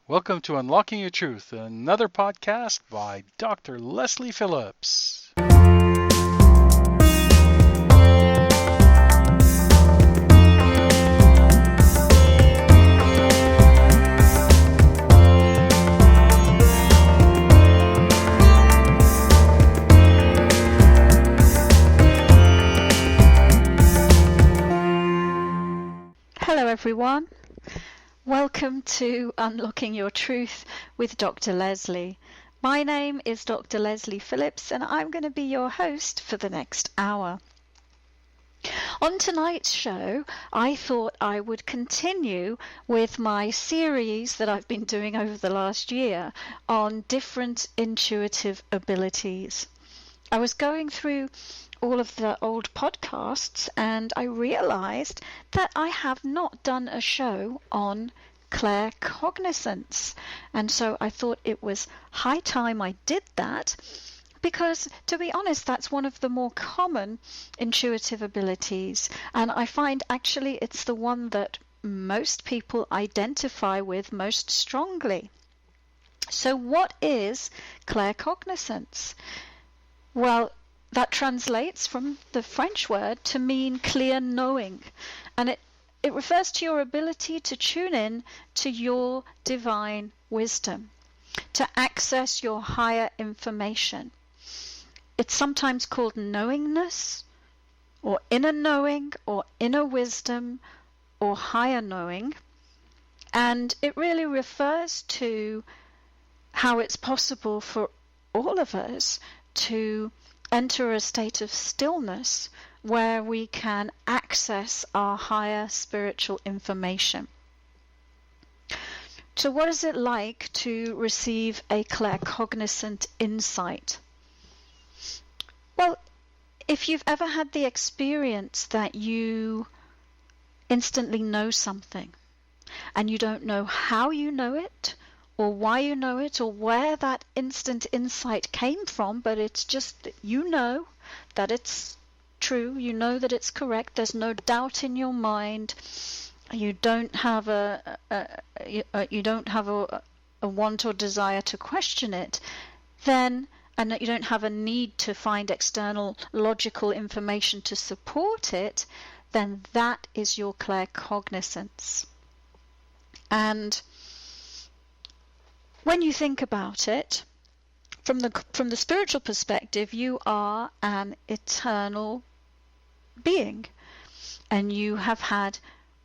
Welcome to Unlocking Your Truth, another podcast by Dr. Lesley Phillips. Hello everyone. Welcome to Unlocking Your Truth with Dr. Lesley. My name is Dr. Lesley Phillips and I'm going to be your host for the next hour. On tonight's show, I thought I would continue with my series that I've been doing over the last year on different intuitive abilities. I was going through all of the old podcasts and I realized that I have not done a show on claircognizance, and so I thought it was high time I did that, because to be honest, that's one of the more common intuitive abilities, and I find actually it's the one that most people identify with most strongly. So what is claircognizance? Well, that translates from the French word to mean clear knowing, and it refers to your ability to tune in to your divine wisdom, to access your higher information. It's sometimes called knowingness, or inner knowing, or inner wisdom, or higher knowing, and it really refers to how it's possible for all of us to enter a state of stillness where we can access our higher spiritual information. So what is it like to receive a claircognizant insight? Well, if you've ever had the experience that you instantly know something and you don't know how you know it, or why you know it, or where that instant insight came from, but it's just that you know that it's true, you know that it's correct, there's no doubt in your mind, you don't have a want or desire to question it, then, and that you don't have a need to find external logical information to support it, then that is your claircognizance. And when you think about it, from the spiritual perspective, you are an eternal being, and you have had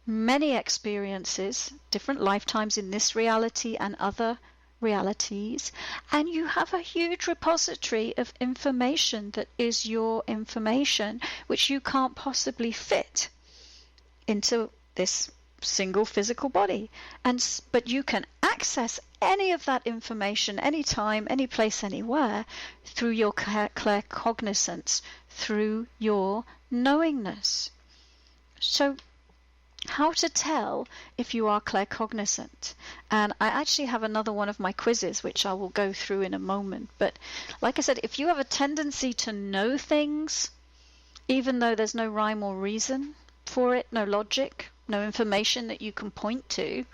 many experiences, different lifetimes in this reality and other realities, and you have a huge repository of information that is your information, which you can't possibly fit into this single physical body, but you can access any of that information anytime, any place, anywhere through your claircognizance, through your knowingness. So how to tell if you are claircognizant? And I actually have another one of my quizzes which I will go through in a moment, but like I said, if you have a tendency to know things even though there's no rhyme or reason for it, no logic, no information that you can point to,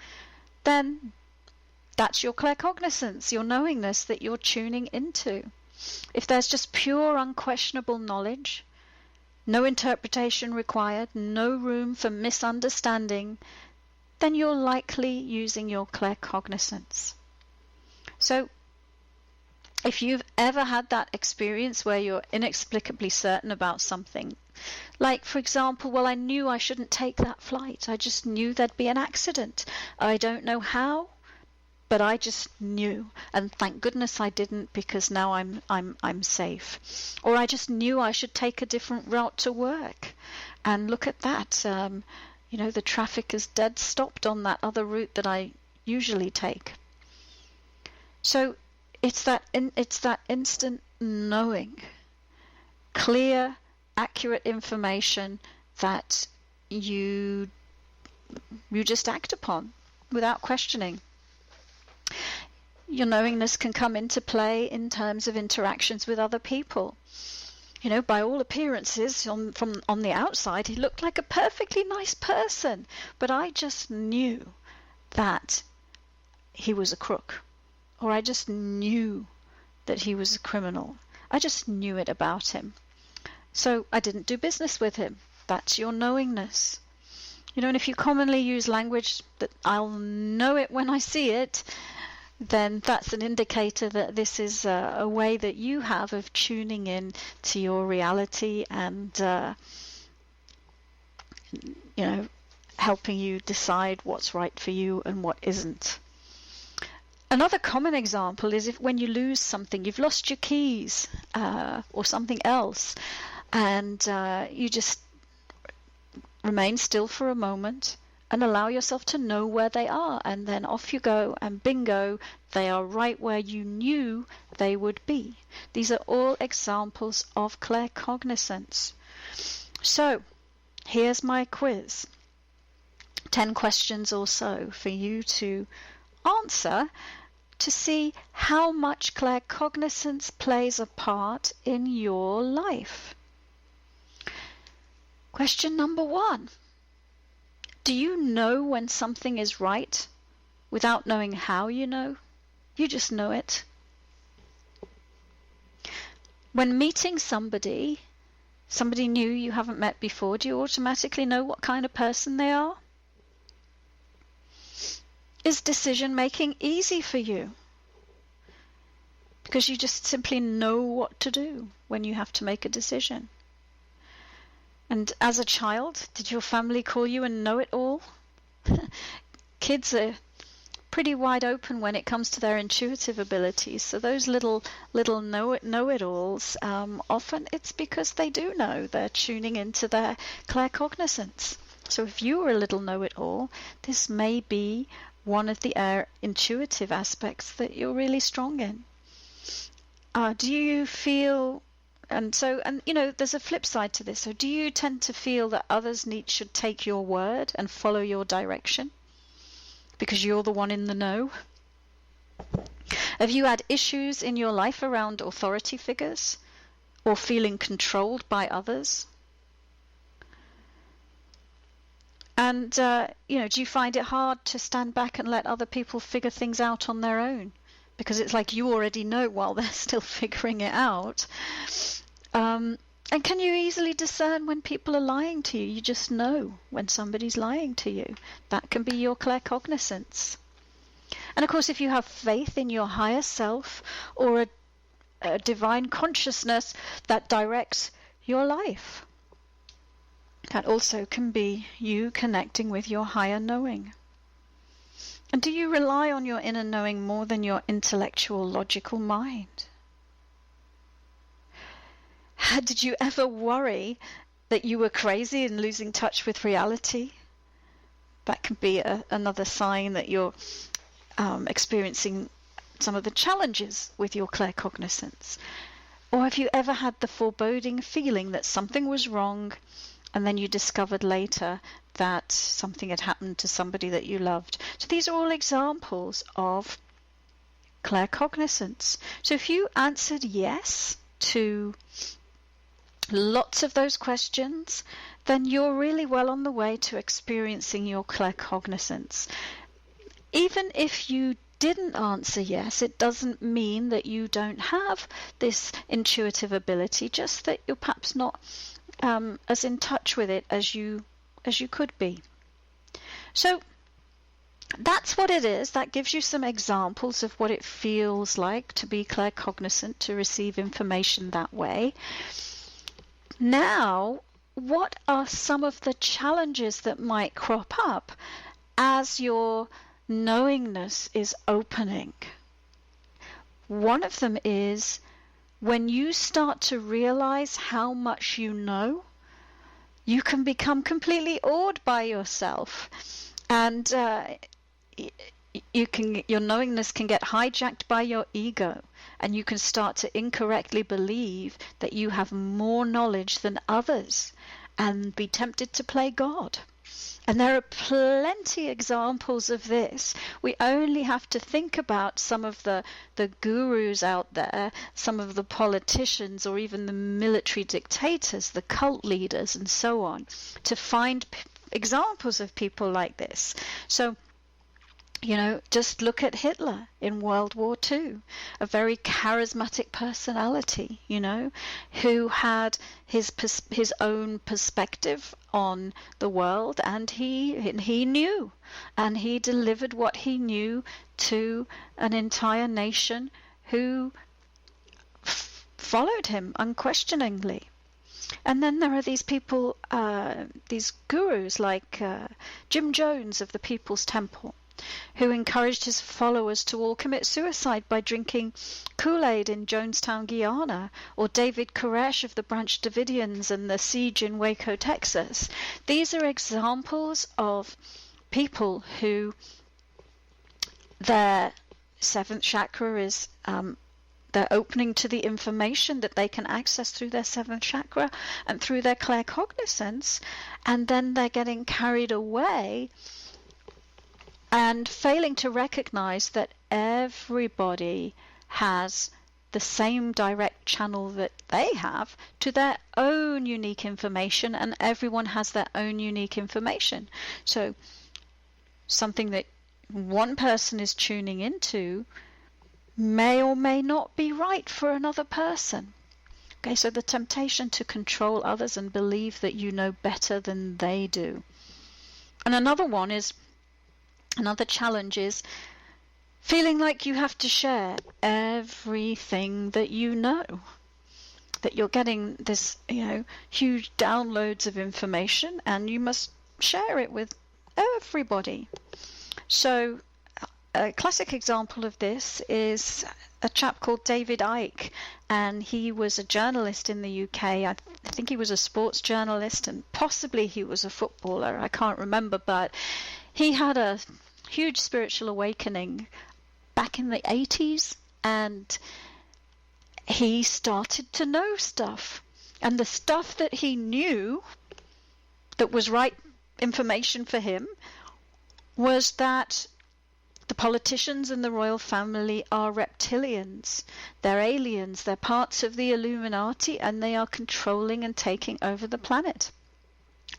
then that's your claircognizance, your knowingness that you're tuning into. If there's just pure unquestionable knowledge, no interpretation required, no room for misunderstanding, then you're likely using your claircognizance. So if you've ever had that experience where you're inexplicably certain about something, like, for example, well, I knew I shouldn't take that flight. I just knew there'd be an accident. I don't know how, but I just knew, and thank goodness I didn't, because now I'm safe. Or I just knew I should take a different route to work, and look at that. The traffic is dead stopped on that other route that I usually take. So it's that instant knowing, clear, accurate information that you just act upon without questioning. Your knowingness can come into play in terms of interactions with other people. By all appearances, on the outside, he looked like a perfectly nice person, but I just knew that he was a crook, or I just knew that he was a criminal. I just knew it about him. So I didn't do business with him. That's your knowingness. You know, and if you commonly use language that I'll know it when I see it, then that's an indicator that this is a way that you have of tuning in to your reality and, you know, helping you decide what's right for you and what isn't. Another common example is if when you lose something, you've lost your keys or something else, and you just remain still for a moment and allow yourself to know where they are, and then off you go, and bingo, they are right where you knew they would be. These are all examples of claircognizance. So here's my quiz. 10 questions or so for you to answer to see how much claircognizance plays a part in your life. Question number 1. Do you know when something is right without knowing how you know? You just know it. When meeting somebody new you haven't met before, do you automatically know what kind of person they are? Is decision making easy for you? Because you just simply know what to do when you have to make a decision. And as a child, did your family call you a know-it-all? Kids are pretty wide open when it comes to their intuitive abilities. So those little know-it-alls, often it's because they do know. They're tuning into their claircognizance. So if you were a little know-it-all, this may be one of the intuitive aspects that you're really strong in. Do you feel... And you know, there's a flip side to this. So do you tend to feel that others should take your word and follow your direction because you're the one in the know? Have you had issues in your life around authority figures or feeling controlled by others? And, you know, do you find it hard to stand back and let other people figure things out on their own? Because it's like you already know while they're still figuring it out. And can you easily discern when people are lying to you? You just know when somebody's lying to you. That can be your claircognizance. And of course, if you have faith in your higher self or a divine consciousness that directs your life, that also can be you connecting with your higher knowing. And do you rely on your inner knowing more than your intellectual, logical mind? Did you ever worry that you were crazy and losing touch with reality? That can be another sign that you're experiencing some of the challenges with your claircognizance. Or have you ever had the foreboding feeling that something was wrong, and then you discovered later that something had happened to somebody that you loved? So these are all examples of claircognizance. So if you answered yes to lots of those questions, then you're really well on the way to experiencing your claircognizance. Even if you didn't answer yes, it doesn't mean that you don't have this intuitive ability, just that you're perhaps not as in touch with it as you could be. So that's what it is. That gives you some examples of what it feels like to be claircognizant, to receive information that way. Now, what are some of the challenges that might crop up as your knowingness is opening? One of them is when you start to realize how much you know, you can become completely awed by yourself, and your knowingness can get hijacked by your ego, and you can start to incorrectly believe that you have more knowledge than others and be tempted to play God. And there are plenty examples of this. We only have to think about some of the gurus out there, some of the politicians, or even the military dictators, the cult leaders, and so on, to find examples of people like this. So Just look at Hitler in World War II, a very charismatic personality, who had his own perspective on the world, and he knew, and he delivered what he knew to an entire nation who followed him unquestioningly. And then there are these people, these gurus like Jim Jones of the People's Temple, who encouraged his followers to all commit suicide by drinking Kool-Aid in Jonestown, Guyana, or David Koresh of the Branch Davidians and the siege in Waco, Texas. These are examples of people who their seventh chakra is they're opening to the information that they can access through their seventh chakra and through their claircognizance, and then they're getting carried away and failing to recognize that everybody has the same direct channel that they have to their own unique information, and everyone has their own unique information. So something that one person is tuning into may or may not be right for another person. Okay, so the temptation to control others and believe that you know better than they do. And another challenge is feeling like you have to share everything that you know, that you're getting this, huge downloads of information and you must share it with everybody. So a classic example of this is a chap called David Icke, and he was a journalist in the UK. I think he was a sports journalist, and possibly he was a footballer. I can't remember, but he had a huge spiritual awakening back in the 80s, and he started to know stuff. And the stuff that he knew that was right information for him was that the politicians and the royal family are reptilians. They're aliens. They're parts of the Illuminati, and they are controlling and taking over the planet.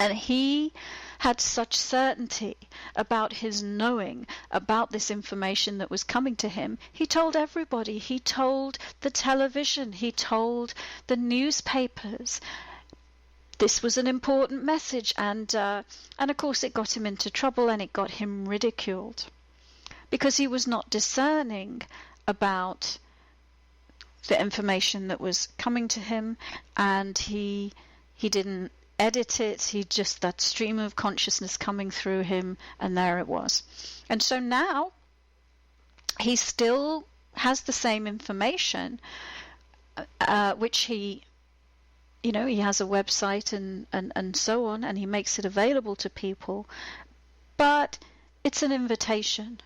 And he had such certainty about his knowing about this information that was coming to him. He told everybody. He told the television. He told the newspapers. This was an important message, and of course it got him into trouble, and it got him ridiculed, because he was not discerning about the information that was coming to him, and he didn't edit it. He just, that stream of consciousness coming through him, and there it was. And so now he still has the same information, which he has a website and so on, and he makes it available to people, but it's an invitation.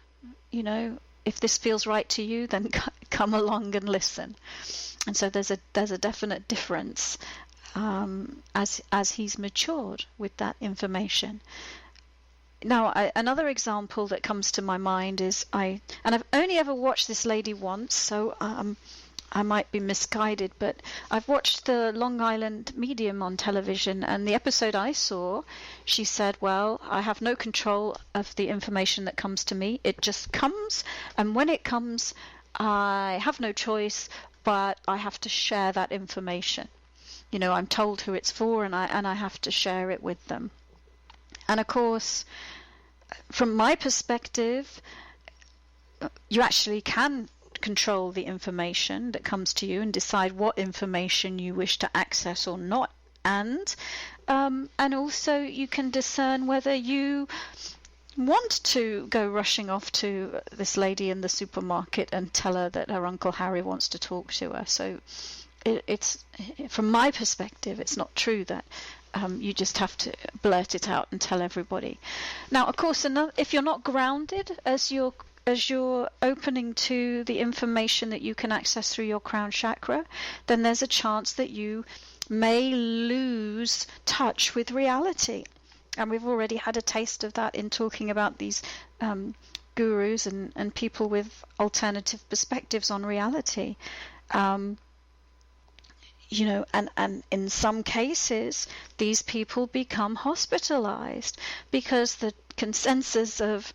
If this feels right to you, then come along and listen. And so there's a definite difference as he's matured with that information. Now, another example that comes to my mind is I've only ever watched this lady once, so I might be misguided, but I've watched the Long Island Medium on television, and the episode I saw, she said, well, I have no control of the information that comes to me. It just comes, and when it comes, I have no choice, but I have to share that information. I'm told who it's for, and I have to share it with them. And of course, from my perspective, you actually can control the information that comes to you and decide what information you wish to access or not, and also you can discern whether you want to go rushing off to this lady in the supermarket and tell her that her Uncle Harry wants to talk to her. So it's from my perspective, it's not true that you just have to blurt it out and tell everybody. Now, of course, if you're not grounded as you're opening to the information that you can access through your crown chakra, then there's a chance that you may lose touch with reality. And we've already had a taste of that in talking about these gurus and people with alternative perspectives on reality. And in some cases, these people become hospitalized because the consensus of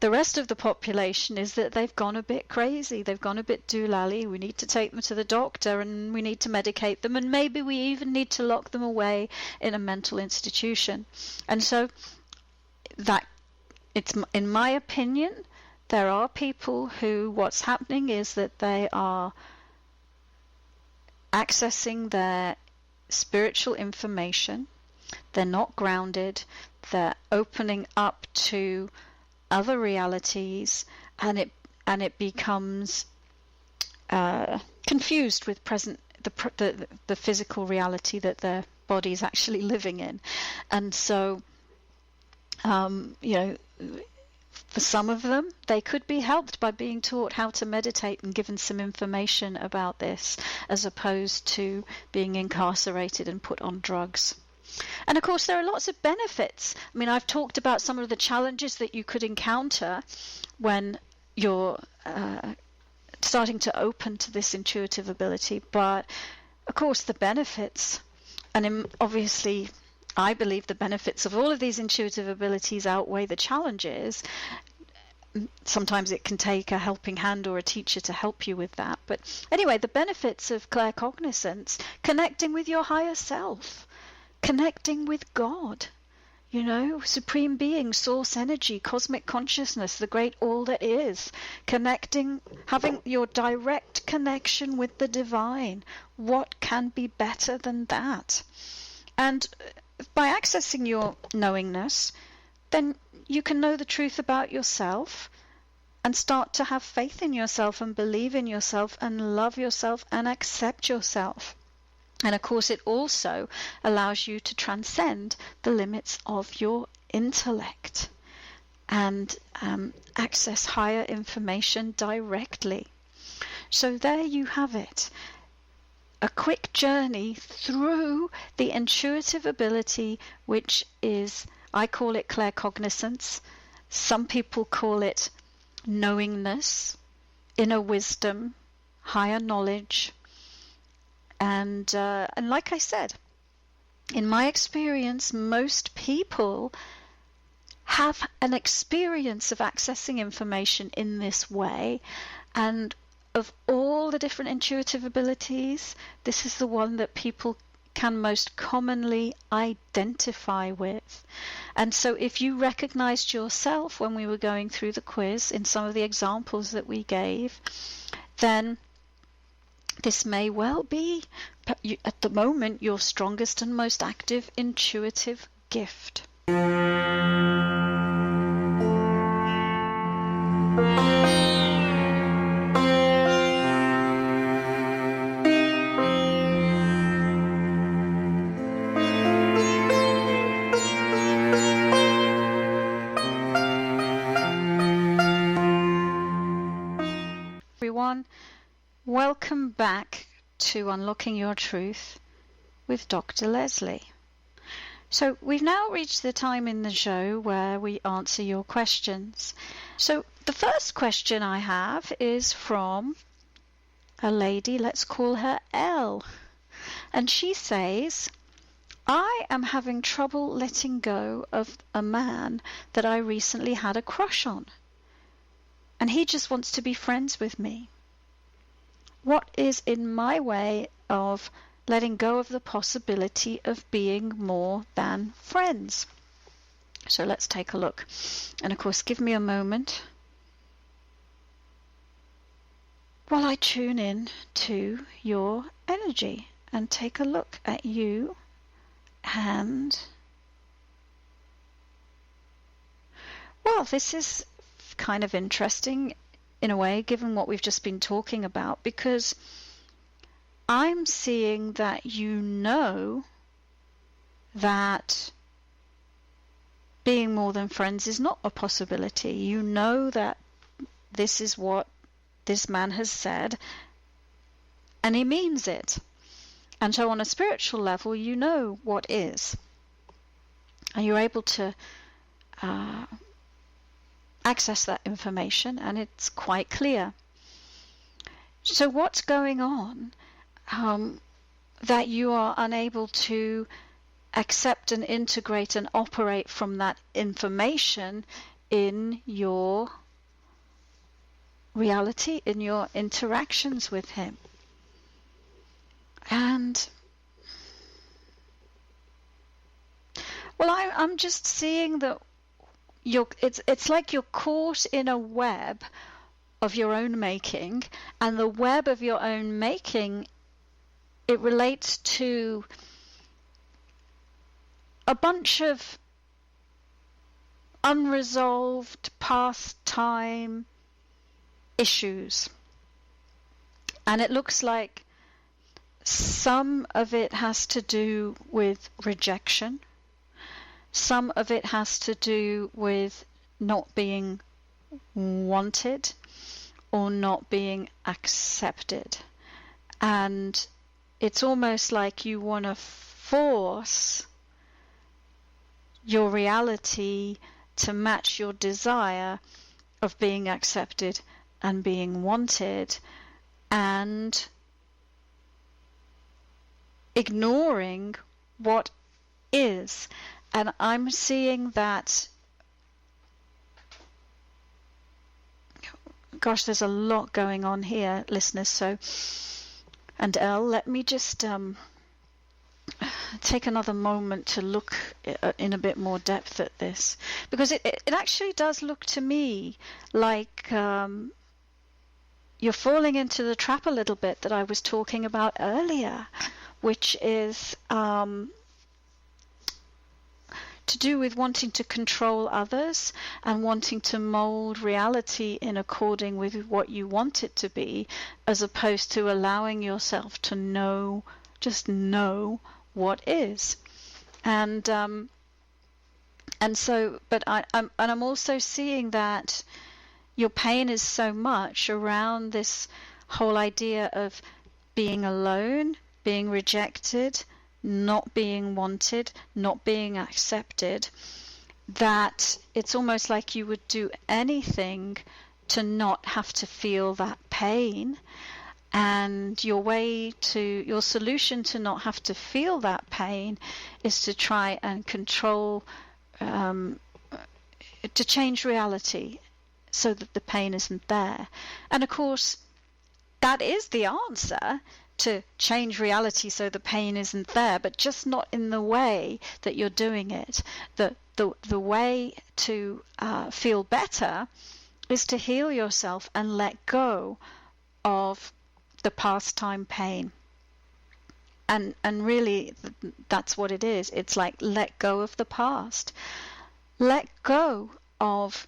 The rest of the population is that they've gone a bit crazy, they've gone a bit doolally. We need to take them to the doctor and we need to medicate them, and maybe we even need to lock them away in a mental institution. And so that, it's, in my opinion, there are people who, what's happening is that they are accessing their spiritual information, they're not grounded, they're opening up to other realities, and it becomes confused with the physical reality that their body is actually living in. And so for some of them, they could be helped by being taught how to meditate and given some information about this, as opposed to being incarcerated and put on drugs. And of course, there are lots of benefits. I mean, I've talked about some of the challenges that you could encounter when you're starting to open to this intuitive ability. But of course, the benefits, and obviously, I believe the benefits of all of these intuitive abilities outweigh the challenges. Sometimes it can take a helping hand or a teacher to help you with that. But anyway, the benefits of claircognizance: connecting with your higher self, connecting with God, supreme being, source energy, cosmic consciousness, the great all that is, connecting, having your direct connection with the divine. What can be better than that? And by accessing your knowingness, then you can know the truth about yourself and start to have faith in yourself and believe in yourself and love yourself and accept yourself. And of course, it also allows you to transcend the limits of your intellect and access higher information directly. So there you have it. A quick journey through the intuitive ability, which is, I call it claircognizance. Some people call it knowingness, inner wisdom, higher knowledge. And like I said, in my experience, most people have an experience of accessing information in this way. And of all the different intuitive abilities, this is the one that people can most commonly identify with. And so if you recognized yourself when we were going through the quiz in some of the examples that we gave, then this may well be, at the moment, your strongest and most active intuitive gift. Everyone, welcome back to Unlocking Your Truth with Dr. Lesley. So we've now reached the time in the show where we answer your questions. So the first question I have is from a lady, let's call her Elle. And she says, I am having trouble letting go of a man that I recently had a crush on. And he just wants to be friends with me. What is in my way of letting go of the possibility of being more than friends? So let's take a look. And of course, give me a moment while I tune in to your energy and take a look at you. And well, this is kind of interesting in a way, given what we've just been talking about, because I'm seeing that you know that being more than friends is not a possibility. You know that this is what this man has said, and he means it. And so on a spiritual level, you know what is. And you're able to access that information, and it's quite clear. So what's going on that you are unable to accept and integrate and operate from that information in your reality, in your interactions with him. And well, I'm just seeing that it's like you're caught in a web of your own making, and the web of your own making, it relates to a bunch of unresolved past time issues. And it looks like some of it has to do with rejection. Some of it has to do with not being wanted or not being accepted. And it's almost like you want to force your reality to match your desire of being accepted and being wanted, and ignoring what is. And I'm seeing that, gosh, there's a lot going on here, listeners. So, and Elle, let me just take another moment to look in a bit more depth at this, because it actually does look to me like you're falling into the trap a little bit that I was talking about earlier, which is to do with wanting to control others and wanting to mold reality in according with what you want it to be, as opposed to allowing yourself to know, just know what is. And so, but I'm also seeing that your pain is so much around this whole idea of being alone, being rejected, not being wanted, not being accepted, that it's almost like you would do anything to not have to feel that pain. And your solution to not have to feel that pain is to try and control, to change reality so that the pain isn't there. And of course, that is the answer, to change reality so the pain isn't there, but just not in the way that you're doing it. The way to feel better is to heal yourself and let go of the past time pain. And really, that's what it is. It's like, let go of the past. Let go of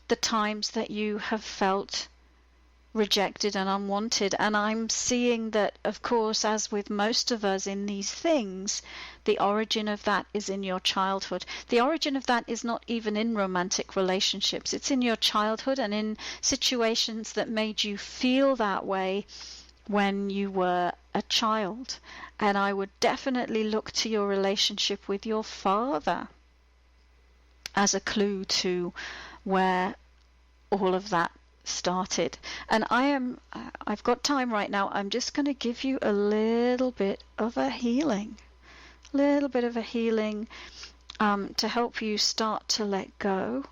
the times that you have felt rejected and unwanted. And I'm seeing that, of course, as with most of us in these things, the origin of that is in your childhood. The origin of that is not even in romantic relationships. It's in your childhood and in situations that made you feel that way when you were a child. And I would definitely look to your relationship with your father as a clue to where all of that started. And I've got time right now. I'm just going to give you a little bit of a healing to help you start to let go.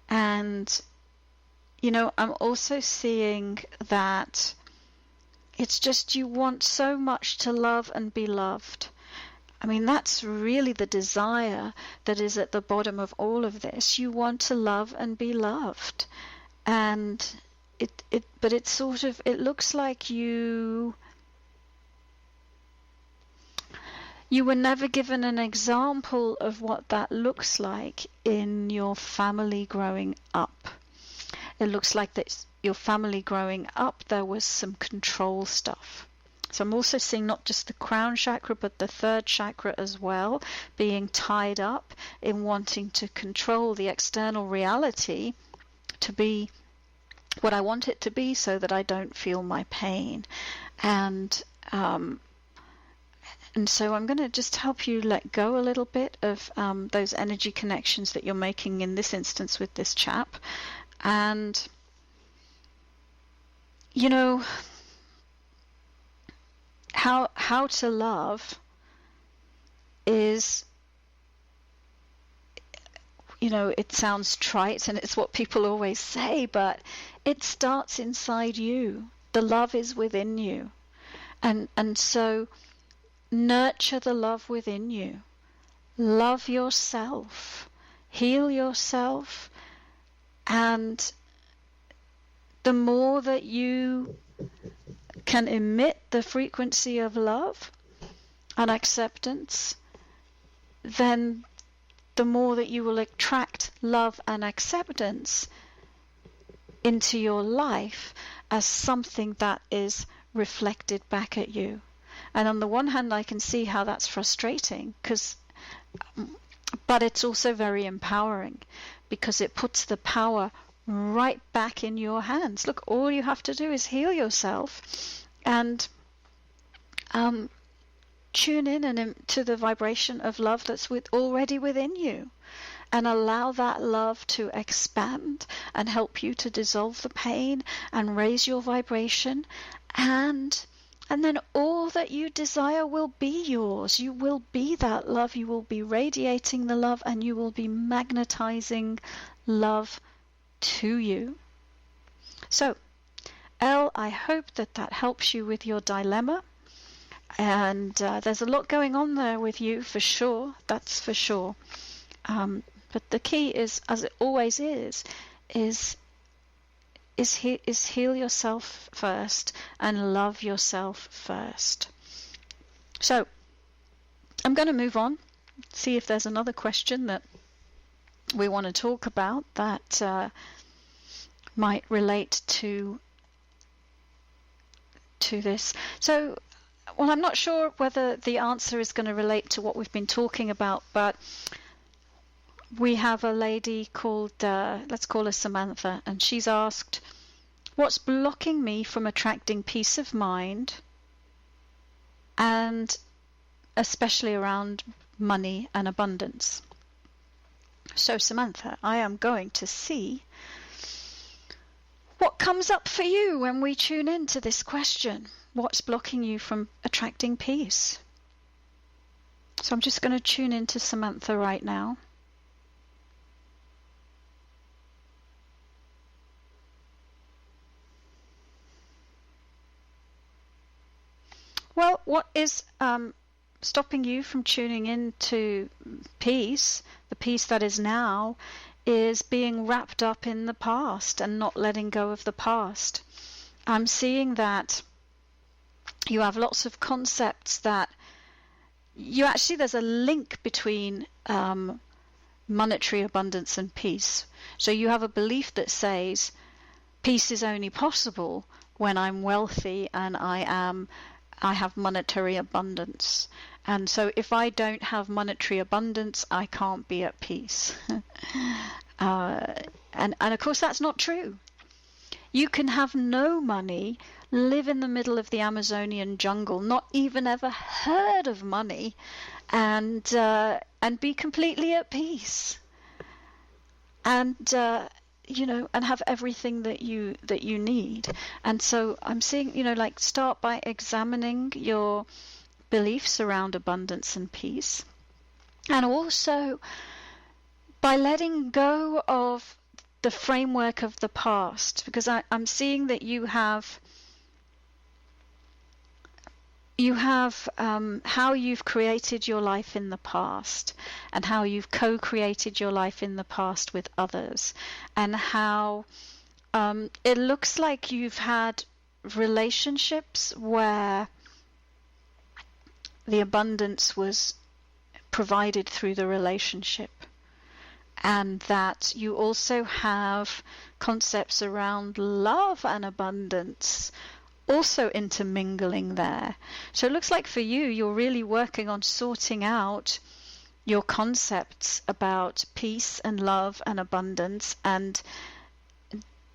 And I'm also seeing that it's just you want so much to love and be loved. I mean, that's really the desire that is at the bottom of all of this. You want to love and be loved. And but it's sort of, it looks like you were never given an example of what that looks like in your family growing up. It looks like that your family growing up, there was some control stuff. So I'm also seeing not just the crown chakra, but the third chakra as well, being tied up in wanting to control the external reality to be what I want it to be, so that I don't feel my pain. And so I'm going to just help you let go a little bit of those energy connections that you're making in this instance with this chap. And how to love is, it sounds trite and it's what people always say, but it starts inside you. The love is within you. And so nurture the love within you. Love yourself. Heal yourself. And the more that you can emit the frequency of love and acceptance, then the more that you will attract love and acceptance into your life as something that is reflected back at you. And on the one hand, I can see how that's frustrating, but it's also very empowering, because it puts the power right back in your hands. Look, all you have to do is heal yourself and tune in and to the vibration of love that's already within you, and allow that love to expand and help you to dissolve the pain and raise your vibration, and then all that you desire will be yours. You will be that love. You will be radiating the love, and you will be magnetizing love to you. So, Elle, I hope that helps you with your dilemma. And there's a lot going on there with you, for sure. That's for sure. But the key is, as it always is heal yourself first and love yourself first. So I'm going to move on, see if there's another question that we want to talk about that might relate to this. So, well, I'm not sure whether the answer is going to relate to what we've been talking about, but we have a lady called, let's call her Samantha, and she's asked, what's blocking me from attracting peace of mind, and especially around money and abundance? So, Samantha, I am going to see what comes up for you when we tune into this question. What's blocking you from attracting peace? So I'm just going to tune into Samantha right now. Well, what is stopping you from tuning into peace, the peace that is now, is being wrapped up in the past and not letting go of the past. I'm seeing that you have lots of concepts that there's a link between monetary abundance and peace. So you have a belief that says peace is only possible when I'm wealthy and I have monetary abundance. And so if I don't have monetary abundance, I can't be at peace. And of course that's not true. You can have no money, live in the middle of the Amazonian jungle, not even ever heard of money, and be completely at peace. And and have everything that you need. And so I'm seeing, start by examining your beliefs around abundance and peace, and also by letting go of the framework of the past, because I'm seeing that you have how you've created your life in the past, and how you've co-created your life in the past with others, and how it looks like you've had relationships where the abundance was provided through the relationship, and that you also have concepts around love and abundance also intermingling there. So it looks like for you, you're really working on sorting out your concepts about peace and love and abundance and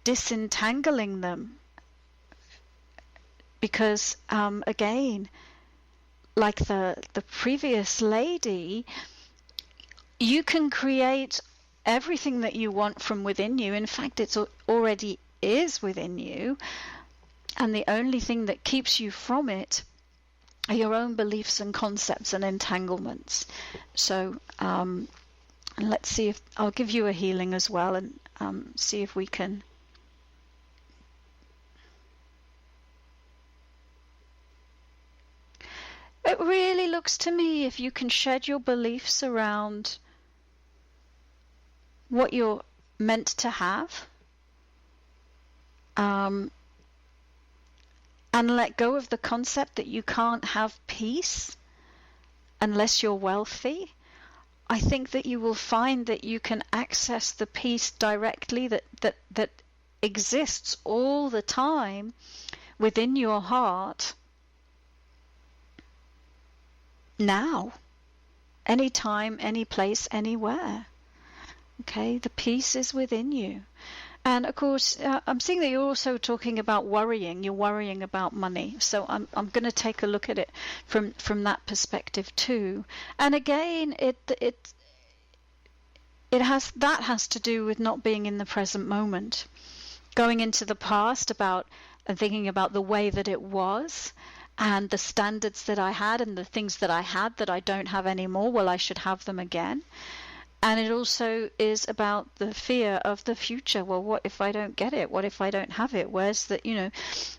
disentangling them. Because again, like the previous lady, you can create everything that you want from within you. In fact, it already is within you. And the only thing that keeps you from it are your own beliefs and concepts and entanglements. So And let's see if I'll give you a healing as well, and see if we can. It really looks to me if you can shed your beliefs around what you're meant to have, and let go of the concept that you can't have peace unless you're wealthy. I think that you will find that you can access the peace directly that exists all the time within your heart now, anytime, any place, anywhere. Okay, the peace is within you. And of course, I'm seeing that you're also talking about worrying. You're worrying about money. So I'm going to take a look at it from that perspective too. And again, it has to do with not being in the present moment, going into the past and thinking about the way that it was, and the standards that I had and the things that I had that I don't have anymore. Well, I should have them again. And it also is about the fear of the future. Well, what if I don't get it? What if I don't have it? Where's the,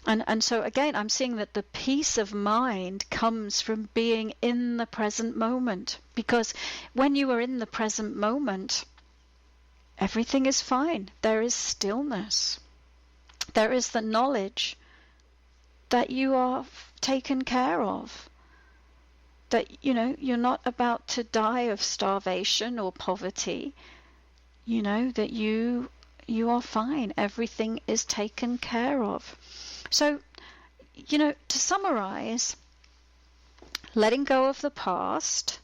and so again, I'm seeing that the peace of mind comes from being in the present moment. Because when you are in the present moment, everything is fine. There is stillness. There is the knowledge that you are taken care of. That, you're not about to die of starvation or poverty. That you are fine. Everything is taken care of. So, to summarize, letting go of the past,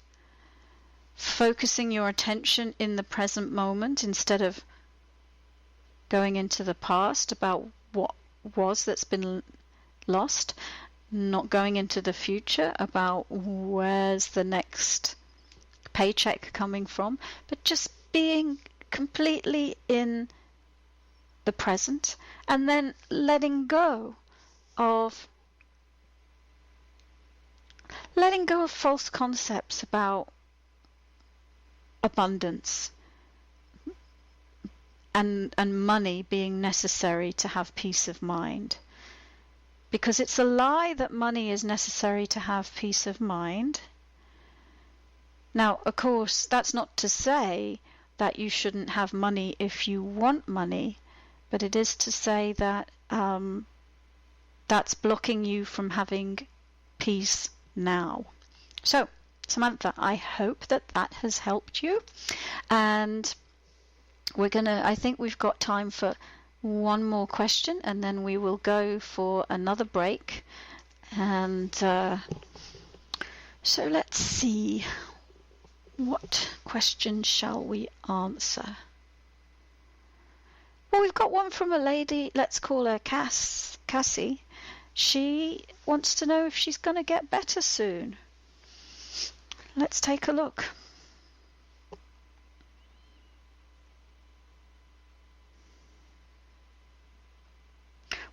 focusing your attention in the present moment instead of going into the past about what was that's been lost, not going into the future about where's the next paycheck coming from, but just being completely in the present, and then letting go of false concepts about abundance and money being necessary to have peace of mind. Because it's a lie that money is necessary to have peace of mind. Now, of course, that's not to say that you shouldn't have money if you want money, but it is to say that that's blocking you from having peace now. So, Samantha, I hope that has helped you. And I think we've got time for one more question, and then we will go for another break. And so let's see, what question shall we answer? Well, we've got one from a lady, let's call her Cassie. She wants to know if she's going to get better soon. Let's take a look.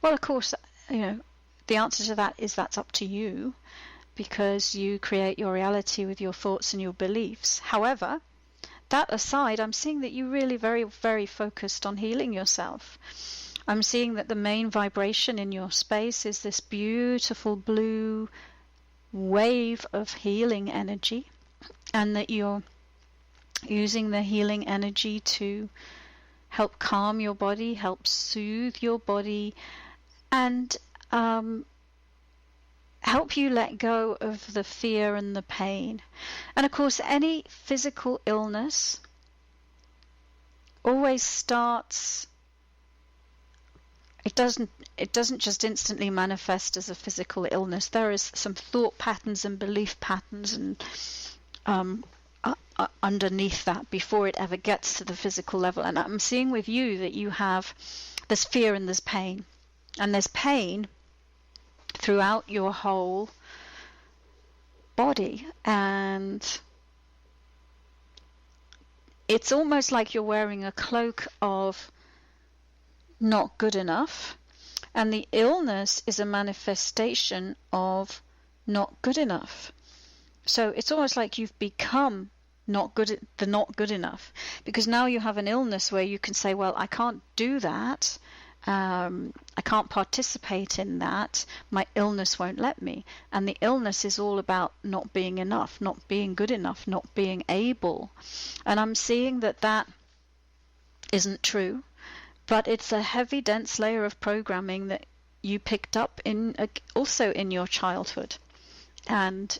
Well, of course, the answer to that is that's up to you, because you create your reality with your thoughts and your beliefs. However, that aside, I'm seeing that you're really very, very focused on healing yourself. I'm seeing that the main vibration in your space is this beautiful blue wave of healing energy, and that you're using the healing energy to help calm your body, help soothe your body, and help you let go of the fear and the pain. And of course, any physical illness always starts, it doesn't just instantly manifest as a physical illness. There is some thought patterns and belief patterns and underneath that before it ever gets to the physical level. And I'm seeing with you that you have this fear and this pain. And there's pain throughout your whole body. And it's almost like you're wearing a cloak of not good enough. And the illness is a manifestation of not good enough. So it's almost like you've become not good enough, because now you have an illness where you can say, well, I can't do that, I can't participate in that, my illness won't let me. And the illness is all about not being enough, not being good enough, not being able. And I'm seeing that isn't true, but it's a heavy, dense layer of programming that you picked up also in your childhood. And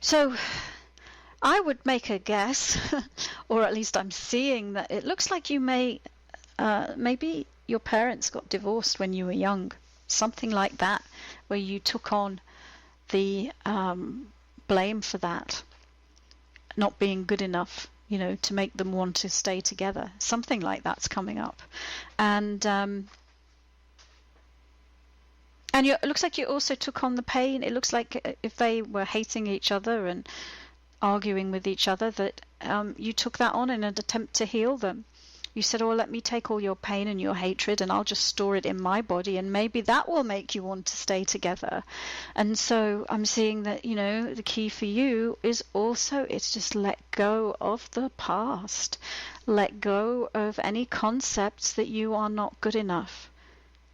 so I would make a guess, or at least I'm seeing that it looks like you maybe your parents got divorced when you were young, something like that, where you took on the blame for that, not being good enough, to make them want to stay together. Something like that's coming up. And it looks like you also took on the pain. It looks like if they were hating each other and arguing with each other, that you took that on in an attempt to heal them. You said, oh, let me take all your pain and your hatred and I'll just store it in my body, and maybe that will make you want to stay together. And so I'm seeing that, the key for you is also, it's just let go of the past. Let go of any concepts that you are not good enough,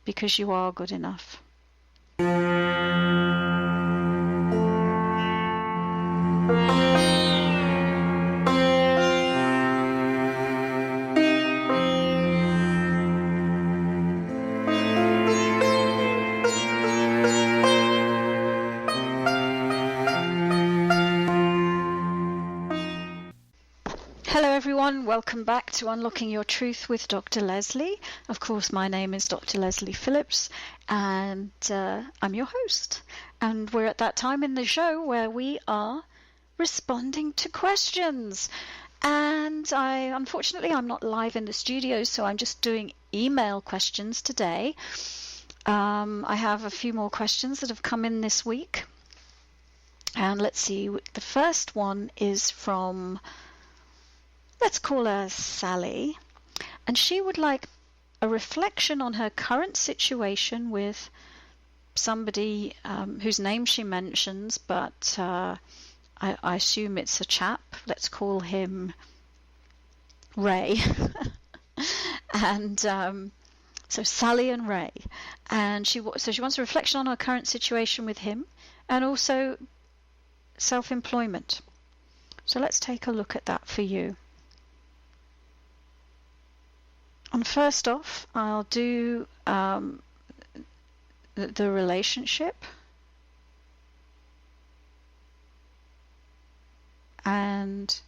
because you are good enough. Hello everyone, welcome back to Unlocking Your Truth with Dr. Lesley. Of course, my name is Dr. Lesley Phillips, and I'm your host. And we're at that time in the show where we are responding to questions. And unfortunately, I'm not live in the studio, so I'm just doing email questions today. I have a few more questions that have come in this week. And let's see, the first one is from, let's call her Sally, and she would like a reflection on her current situation with somebody whose name she mentions, but I assume it's a chap. Let's call him Ray. And so Sally and Ray, and she wants a reflection on her current situation with him, and also self-employment. So let's take a look at that for you. And first off, I'll do the relationship, and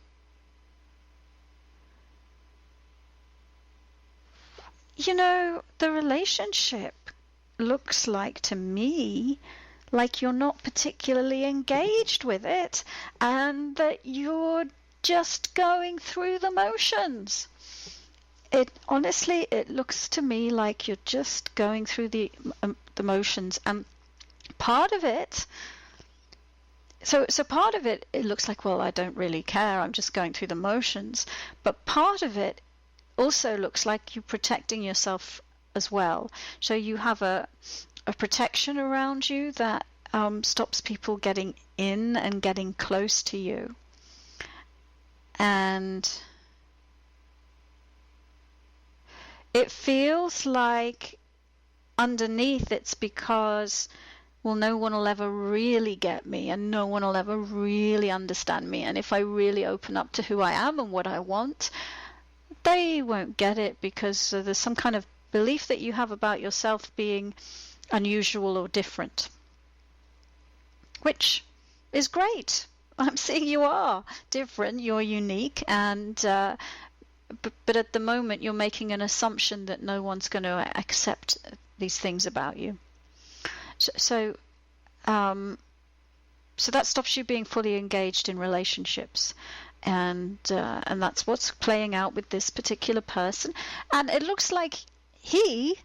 the relationship looks like to me like you're not particularly engaged with it, and that you're just going through the motions. It looks to me like you're just going through the motions, and part of it. So part of it looks like, well, I don't really care. I'm just going through the motions. But part of it also looks like you're protecting yourself as well. So you have a protection around you that stops people getting in and getting close to you. And it feels like underneath it's because, well, no one will ever really get me, and no one will ever really understand me. And if I really open up to who I am and what I want, they won't get it, because there's some kind of belief that you have about yourself being unusual or different, which is great. I'm seeing you are different, you're unique, and but at the moment you're making an assumption that no one's going to accept these things about you. So that stops you being fully engaged in relationships, and that's what's playing out with this particular person. And it looks like he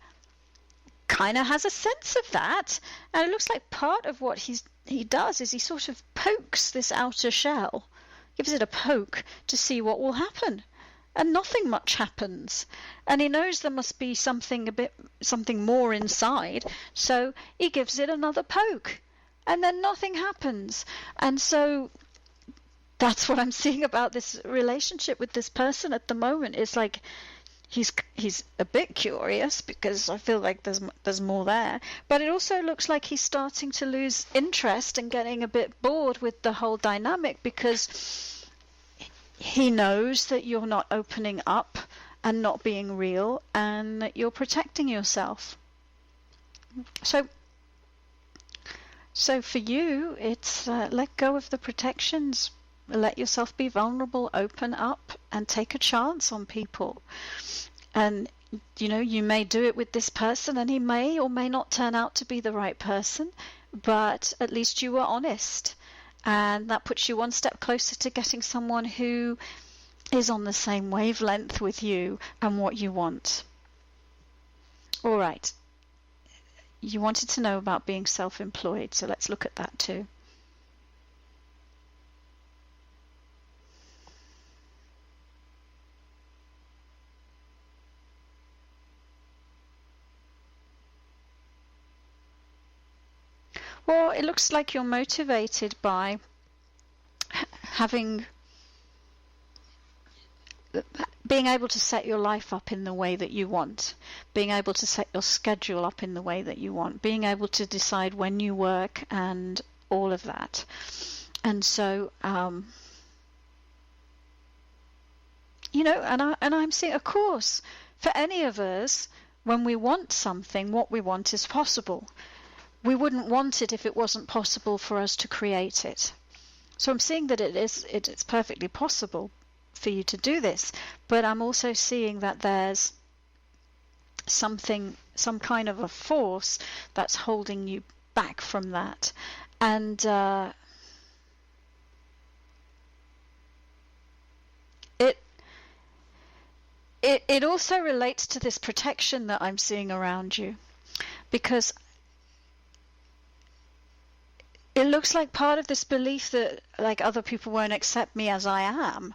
kind of has a sense of that, and it looks like part of what he does is he sort of pokes this outer shell, gives it a poke to see what will happen. And nothing much happens, and he knows there must be something more inside, so he gives it another poke, and then nothing happens. And so that's what I'm seeing about this relationship with this person at the moment. It's like he's a bit curious because I feel like there's more there, but it also looks like he's starting to lose interest and getting a bit bored with the whole dynamic, because he knows that you're not opening up and not being real, and that you're protecting yourself. So for you, it's let go of the protections, let yourself be vulnerable, open up, and take a chance on people. And you may do it with this person, and he may or may not turn out to be the right person, but at least you were honest, and that puts you one step closer to getting someone who is on the same wavelength with you and what you want. All right. You wanted to know about being self-employed, so let's look at that too. Well, it looks like you're motivated by being able to set your life up in the way that you want, being able to set your schedule up in the way that you want, being able to decide when you work and all of that. And so, and I'm seeing, of course, for any of us, when we want something, what we want is possible. We wouldn't want it if it wasn't possible for us to create it. So I'm seeing that it's perfectly possible for you to do this, but I'm also seeing that there's some kind of a force that's holding you back from that. And it also relates to this protection that I'm seeing around you, because it looks like part of this belief that like other people won't accept me as I am.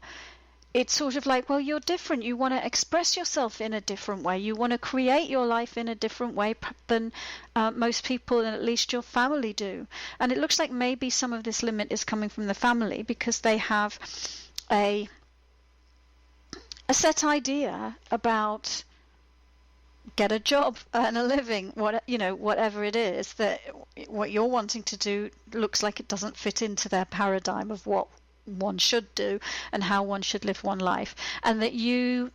It's sort of like, well, you're different. You want to express yourself in a different way. You want to create your life in a different way than most people, and at least your family do. And it looks like maybe some of this limit is coming from the family, because they have a set idea about get a job, earn a living, whatever it is, that what you're wanting to do looks like it doesn't fit into their paradigm of what one should do and how one should live one life, and that you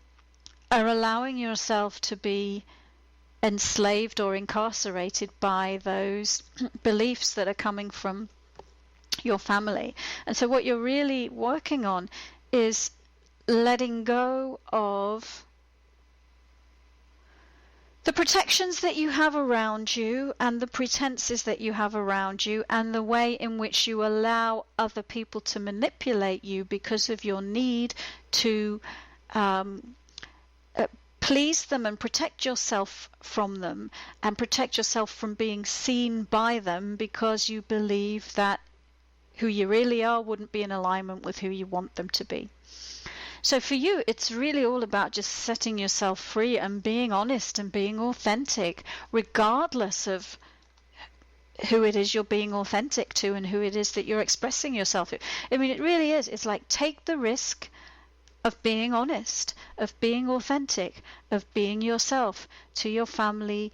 are allowing yourself to be enslaved or incarcerated by those beliefs that are coming from your family. And so what you're really working on is letting go of the protections that you have around you and the pretenses that you have around you, and the way in which you allow other people to manipulate you because of your need to please them and protect yourself from them, and protect yourself from being seen by them, because you believe that who you really are wouldn't be in alignment with who you want them to be. So for you, it's really all about just setting yourself free and being honest and being authentic, regardless of who it is you're being authentic to and who it is that you're expressing yourself to. I mean, it really is. It's like, take the risk of being honest, of being authentic, of being yourself to your family,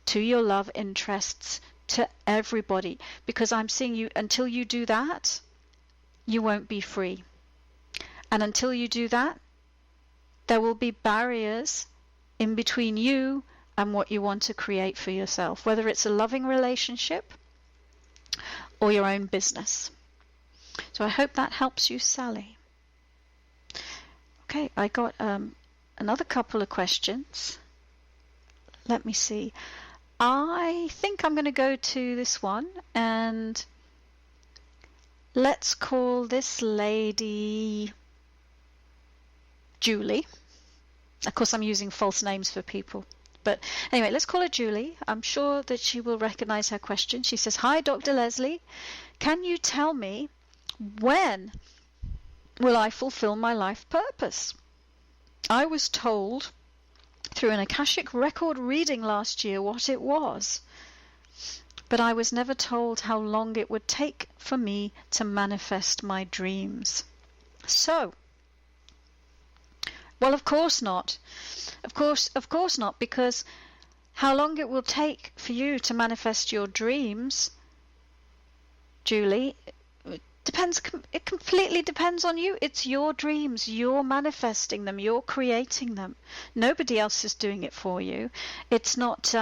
to your love interests, to everybody. Because I'm seeing you, until you do that, you won't be free. And until you do that, there will be barriers in between you and what you want to create for yourself, whether it's a loving relationship or your own business. So I hope that helps you, Sally. Okay, I got another couple of questions. Let me see. I think I'm going to go to this one, and let's call this lady Julie. Of course, I'm using false names for people. But anyway, let's call her Julie. I'm sure that she will recognize her question. She says, "Hi, Dr. Lesley. Can you tell me, when will I fulfill my life purpose? I was told through an Akashic record reading last year what it was. but I was never told how long it would take for me to manifest my dreams. So, well, of course not. Of course not, because how long it will take for you to manifest your dreams, Julie, depends. It completely depends on you. It's your dreams. You're manifesting them. You're creating them. Nobody else is doing it for you. It's not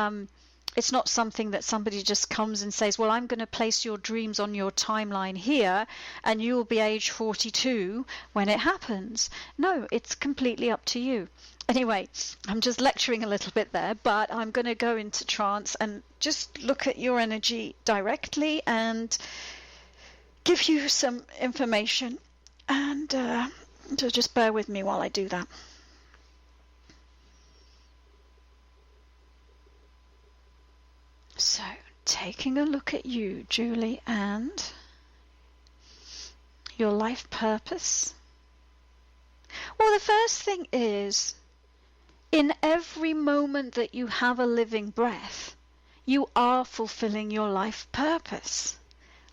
something that somebody just comes and says, well, I'm going to place your dreams on your timeline here and you will be age 42 when it happens. No, it's completely up to you. Anyway, I'm just lecturing a little bit there, but I'm going to go into trance and just look at your energy directly and give you some information. And so just bear with me while I do that. So, taking a look at you, Julie, and your life purpose. Well, the first thing is, in every moment that you have a living breath, you are fulfilling your life purpose.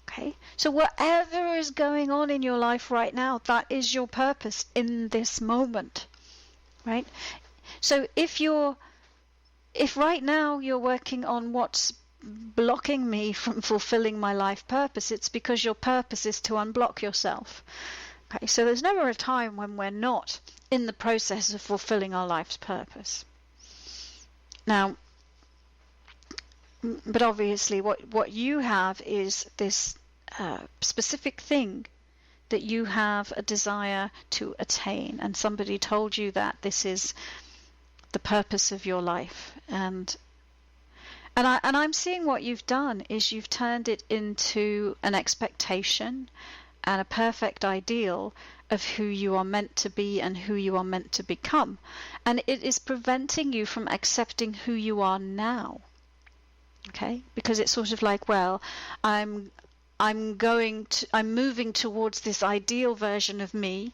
Okay? So whatever is going on in your life right now, that is your purpose in this moment. Right? So if right now you're working on what's blocking me from fulfilling my life purpose, it's because your purpose is to unblock yourself. Okay, so there's never a time when we're not in the process of fulfilling our life's purpose. Now, but obviously what you have is this specific thing that you have a desire to attain, and somebody told you that this is the purpose of your life, and I'm seeing what you've done is you've turned it into an expectation and a perfect ideal of who you are meant to be and who you are meant to become, and it is preventing you from accepting who you are now. Okay, because it's sort of like, well, I'm moving towards this ideal version of me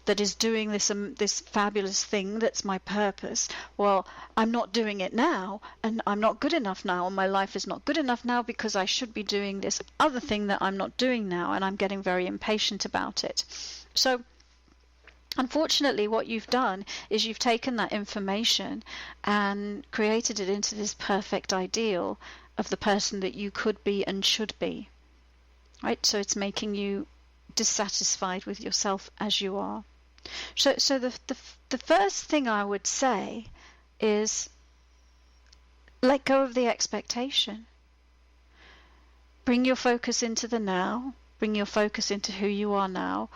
that is doing this fabulous thing that's my purpose. Well, I'm not doing it now, and I'm not good enough now, and my life is not good enough now because I should be doing this other thing that I'm not doing now, and I'm getting very impatient about it. So unfortunately, what you've done is you've taken that information and created it into this perfect ideal of the person that you could be and should be. Right? So it's making you dissatisfied with yourself as you are. So the first thing I would say is let go of the expectation. Bring your focus into the now. Bring your focus into who you are now.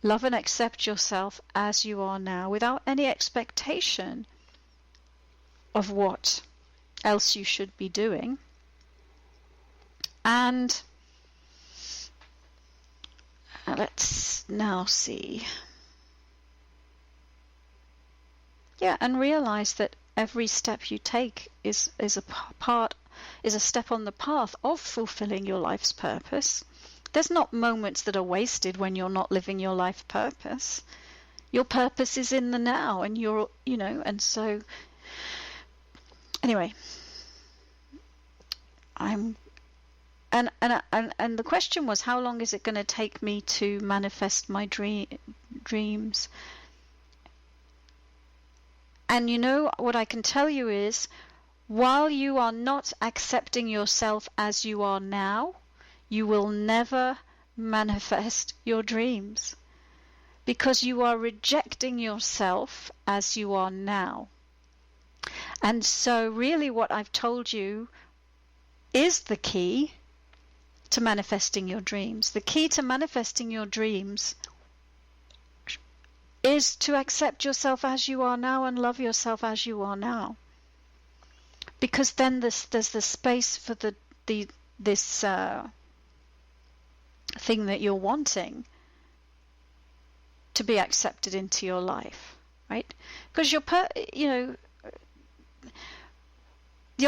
Love and accept yourself as you are now without any expectation of what else you should be doing. And let's now see. Yeah, and realize that every step you take is a step on the path of fulfilling your life's purpose. There's not moments that are wasted when you're not living your life purpose. Your purpose is in the now, and and so anyway, and the question was, how long is it going to take me to manifest my dreams? And what I can tell you is, while you are not accepting yourself as you are now, you will never manifest your dreams, because you are rejecting yourself as you are now. And so really what I've told you is the key to manifesting your dreams. The key to manifesting your dreams is to accept yourself as you are now and love yourself as you are now. Because then there's the space for this thing that you're wanting to be accepted into your life, right? Because your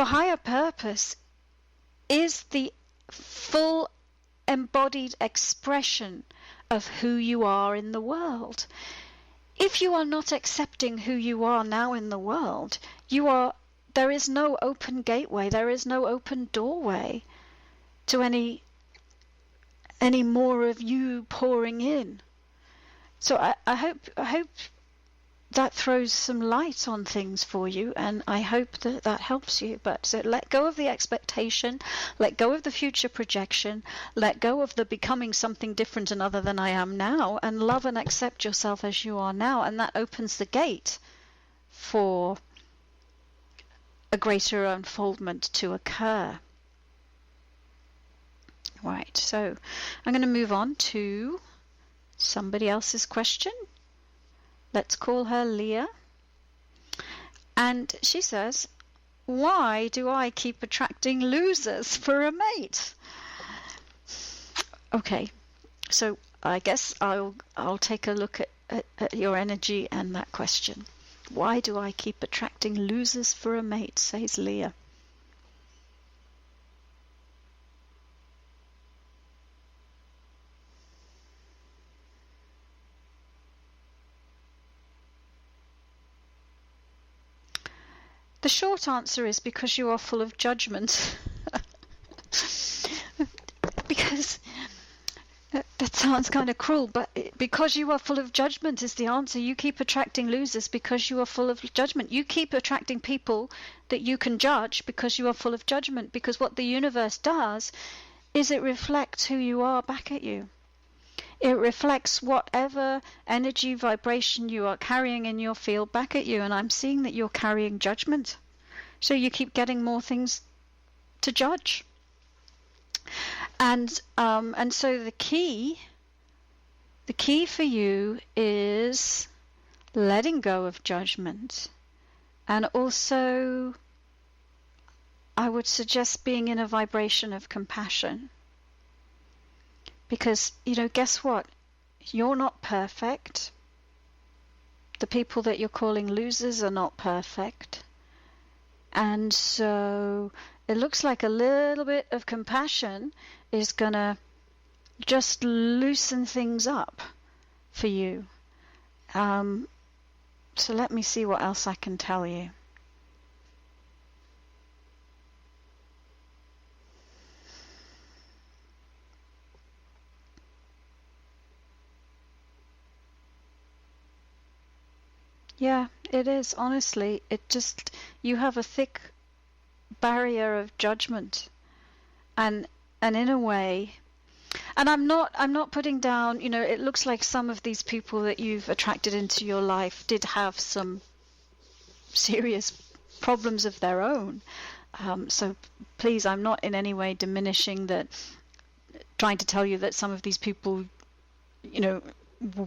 higher purpose is the full embodied expression of who you are in the world. If you are not accepting who you are now in the world, you are there is no open gateway, there is no open doorway to any more of you pouring in. So I hope that throws some light on things for you, and I hope that helps you. But so let go of the expectation, let go of the future projection, let go of the becoming something different and other than I am now, and love and accept yourself as you are now, and that opens the gate for a greater unfoldment to occur. Right, so I'm going to move on to somebody else's question. Let's call her Leah. And she says, why do I keep attracting losers for a mate? Okay, so I guess I'll take a look at your energy and that question. Why do I keep attracting losers for a mate, says Leah. The short answer is because you are full of judgment. Because that sounds kind of cruel, but because you are full of judgment is the answer. You keep attracting losers because you are full of judgment. You keep attracting people that you can judge because you are full of judgment. Because what the universe does is it reflects who you are back at you. It reflects whatever energy, vibration you are carrying in your field back at you. And I'm seeing that you're carrying judgment. So you keep getting more things to judge. And so the key for you is letting go of judgment. And also, I would suggest being in a vibration of compassion. Because, guess what? You're not perfect. The people that you're calling losers are not perfect. And so it looks like a little bit of compassion is going to just loosen things up for you. So let me see what else I can tell you. Yeah, it is, honestly. You have a thick barrier of judgment. And in a way, and I'm not putting down, it looks like some of these people that you've attracted into your life did have some serious problems of their own. So please, I'm not in any way diminishing that, trying to tell you that some of these people,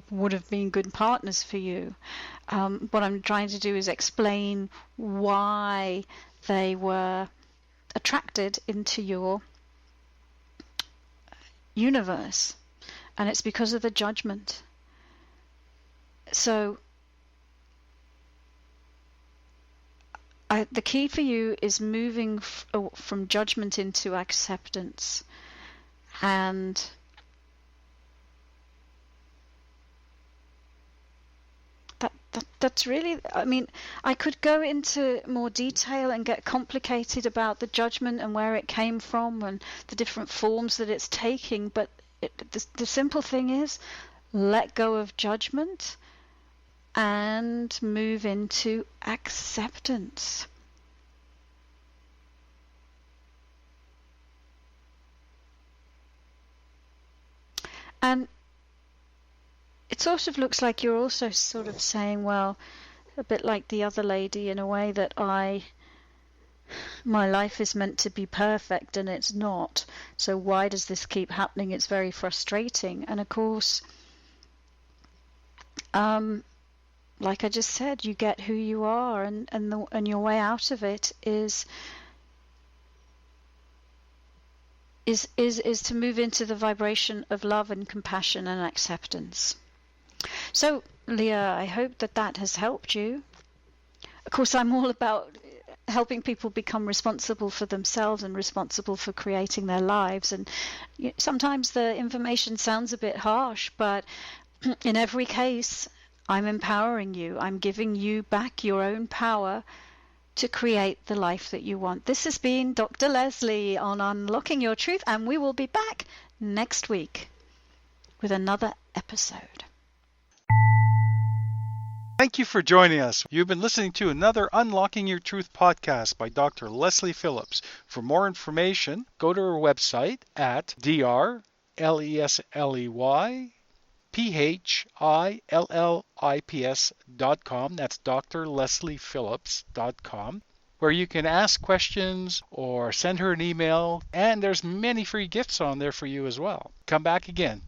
would have been good partners for you. What I'm trying to do is explain why they were attracted into your universe, and it's because of the judgment. So the key for you is moving from judgment into acceptance. And that's really, I could go into more detail and get complicated about the judgment and where it came from and the different forms that it's taking, but the simple thing is let go of judgment and move into acceptance. And it sort of looks like you're also sort of saying, well, a bit like the other lady in a way, that my life is meant to be perfect and it's not. So why does this keep happening? It's very frustrating. And of course, like I just said, you get who you are, and your way out of it is to move into the vibration of love and compassion and acceptance. So, Leah, I hope that has helped you. Of course, I'm all about helping people become responsible for themselves and responsible for creating their lives. And sometimes the information sounds a bit harsh, but in every case, I'm empowering you. I'm giving you back your own power to create the life that you want. This has been Dr. Lesley on Unlocking Your Truth, and we will be back next week with another episode. Thank you for joining us. You've been listening to another Unlocking Your Truth podcast by Dr. Lesley Phillips. For more information, go to our website at drlesleyphillips.com. That's drlesleyphillips.com, where you can ask questions or send her an email, and there's many free gifts on there for you as well. Come back again.